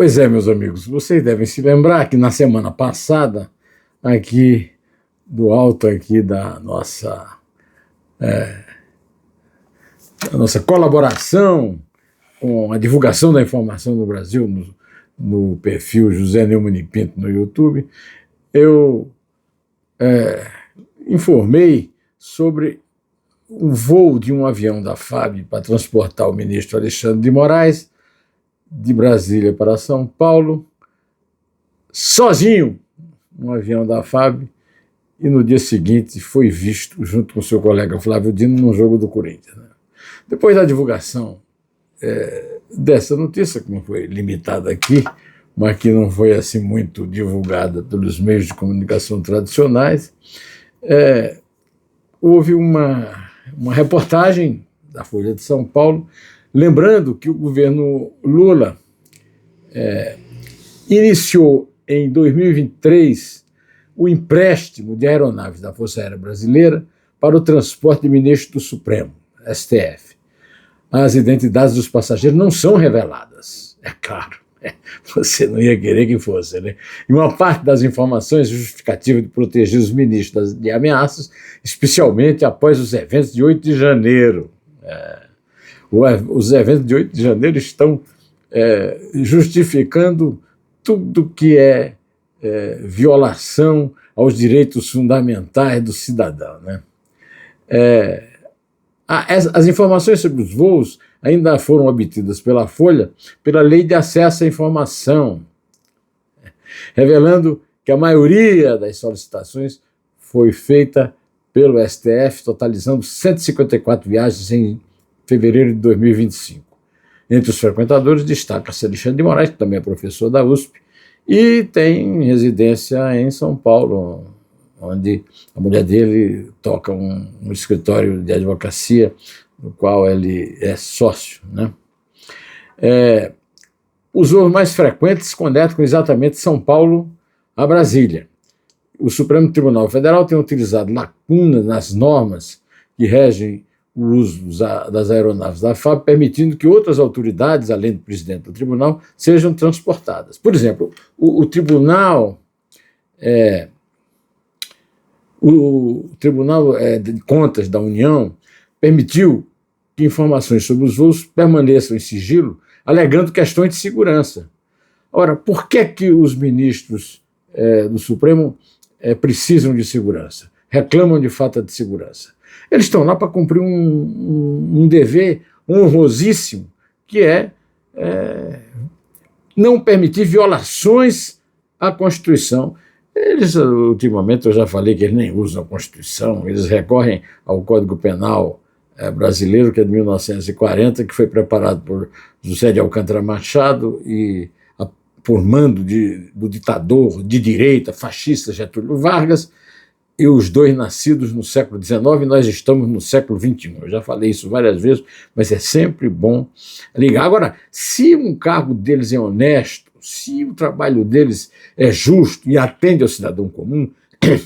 Pois é, meus amigos, vocês devem se lembrar que na semana passada, aqui do alto aqui da nossa colaboração com a divulgação da informação no Brasil, no perfil José Neumann e Pinto no YouTube, eu informei sobre o voo de um avião da FAB para transportar o ministro Alexandre de Moraes de Brasília para São Paulo, sozinho, um avião da FAB, e no dia seguinte foi visto junto com seu colega Flávio Dino num jogo do Corinthians. Depois da divulgação dessa notícia, que não foi limitada aqui, mas que não foi assim muito divulgada pelos meios de comunicação tradicionais, houve uma reportagem da Folha de São Paulo, lembrando que o governo Lula iniciou em 2023 o empréstimo de aeronaves da Força Aérea Brasileira para o transporte de ministros do Supremo, STF. As identidades dos passageiros não são reveladas, é claro. Você não ia querer que fosse, né? E uma parte das informações justificativa de proteger os ministros de ameaças, especialmente após os eventos de 8 de janeiro. Os eventos de 8 de janeiro estão justificando tudo que é violação aos direitos fundamentais do cidadão, né? As informações sobre os voos ainda foram obtidas pela Folha pela Lei de Acesso à Informação, revelando que a maioria das solicitações foi feita pelo STF, totalizando 154 viagens em fevereiro de 2025. Entre os frequentadores destaca-se Alexandre de Moraes, que também é professor da USP, e tem residência em São Paulo, onde a mulher dele toca um escritório de advocacia, no qual ele é sócio, né? Os voos mais frequentes conectam exatamente São Paulo a Brasília. O Supremo Tribunal Federal tem utilizado lacunas nas normas que regem o uso das aeronaves da FAB, permitindo que outras autoridades, além do presidente do tribunal, sejam transportadas. Por exemplo, o Tribunal de Contas da União permitiu que informações sobre os voos permaneçam em sigilo, alegando questões de segurança. Ora, por que os ministros do Supremo precisam de segurança? Reclamam de falta de segurança. Eles estão lá para cumprir um dever honrosíssimo, que é não permitir violações à Constituição. Eles, ultimamente, eu já falei que eles nem usam a Constituição, eles recorrem ao Código Penal brasileiro, que é de 1940, que foi preparado por José de Alcântara Machado e por mando do ditador de direita, fascista Getúlio Vargas, e os dois nascidos no século XIX, e nós estamos no século XXI. Eu já falei isso várias vezes, mas é sempre bom ligar. Agora, se um cargo deles é honesto, se o trabalho deles é justo e atende ao cidadão comum,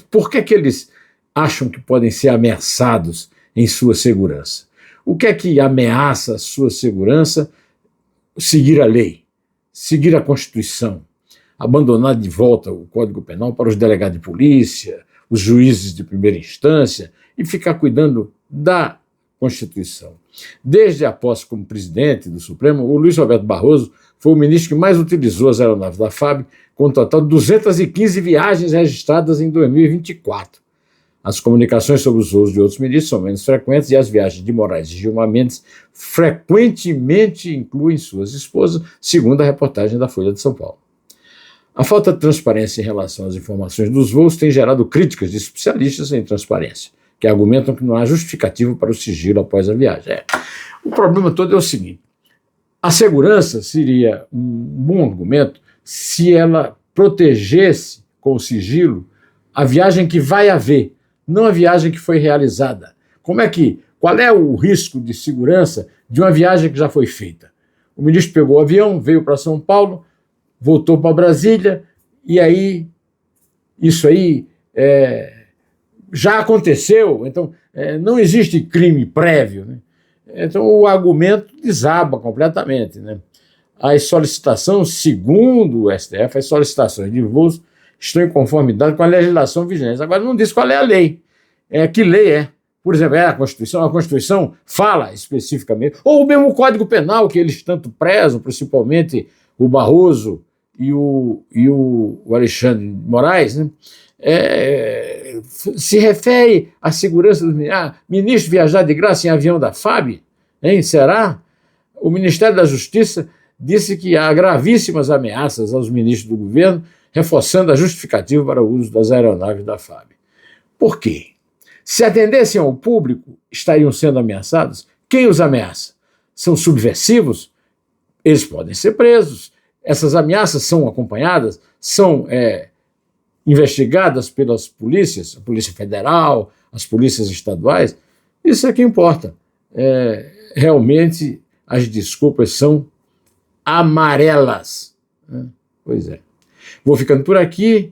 por que eles acham que podem ser ameaçados em sua segurança? O que é que ameaça a sua segurança? Seguir a lei, seguir a Constituição, abandonar de volta o Código Penal para os delegados de polícia, os juízes de primeira instância e ficar cuidando da Constituição. Desde a posse como presidente do Supremo, o Luiz Roberto Barroso foi o ministro que mais utilizou as aeronaves da FAB, com um total de 215 viagens registradas em 2024. As comunicações sobre os voos de outros ministros são menos frequentes e as viagens de Moraes e Gilmar Mendes frequentemente incluem suas esposas, segundo a reportagem da Folha de São Paulo. A falta de transparência em relação às informações dos voos tem gerado críticas de especialistas em transparência, que argumentam que não há justificativa para o sigilo após a viagem. O problema todo é o seguinte: a segurança seria um bom argumento se ela protegesse com o sigilo a viagem que vai haver, não a viagem que foi realizada. Qual é o risco de segurança de uma viagem que já foi feita? O ministro pegou o avião, veio para São Paulo, voltou para Brasília, e aí isso aí já aconteceu, então não existe crime prévio, né? Então o argumento desaba completamente, né? as solicitações, segundo o STF, as solicitações de voos estão em conformidade com a legislação vigente. Agora, não diz qual é a lei. Que lei é? Por exemplo, a Constituição fala especificamente, ou o mesmo Código Penal, que eles tanto prezam, principalmente o Barroso e o Alexandre de Moraes, né? Se refere à segurança dos ministro viajar de graça em avião da FAB, hein? Será? O Ministério da Justiça disse que há gravíssimas ameaças aos ministros do governo, reforçando a justificativa para o uso das aeronaves da FAB. Por quê? Se atendessem ao público, estariam sendo ameaçados? Quem os ameaça? São subversivos? Eles podem ser presos. Essas ameaças são acompanhadas, são investigadas pelas polícias, a Polícia Federal, as polícias estaduais. Isso é que importa. Realmente, as desculpas são amarelas. Pois é. Vou ficando por aqui.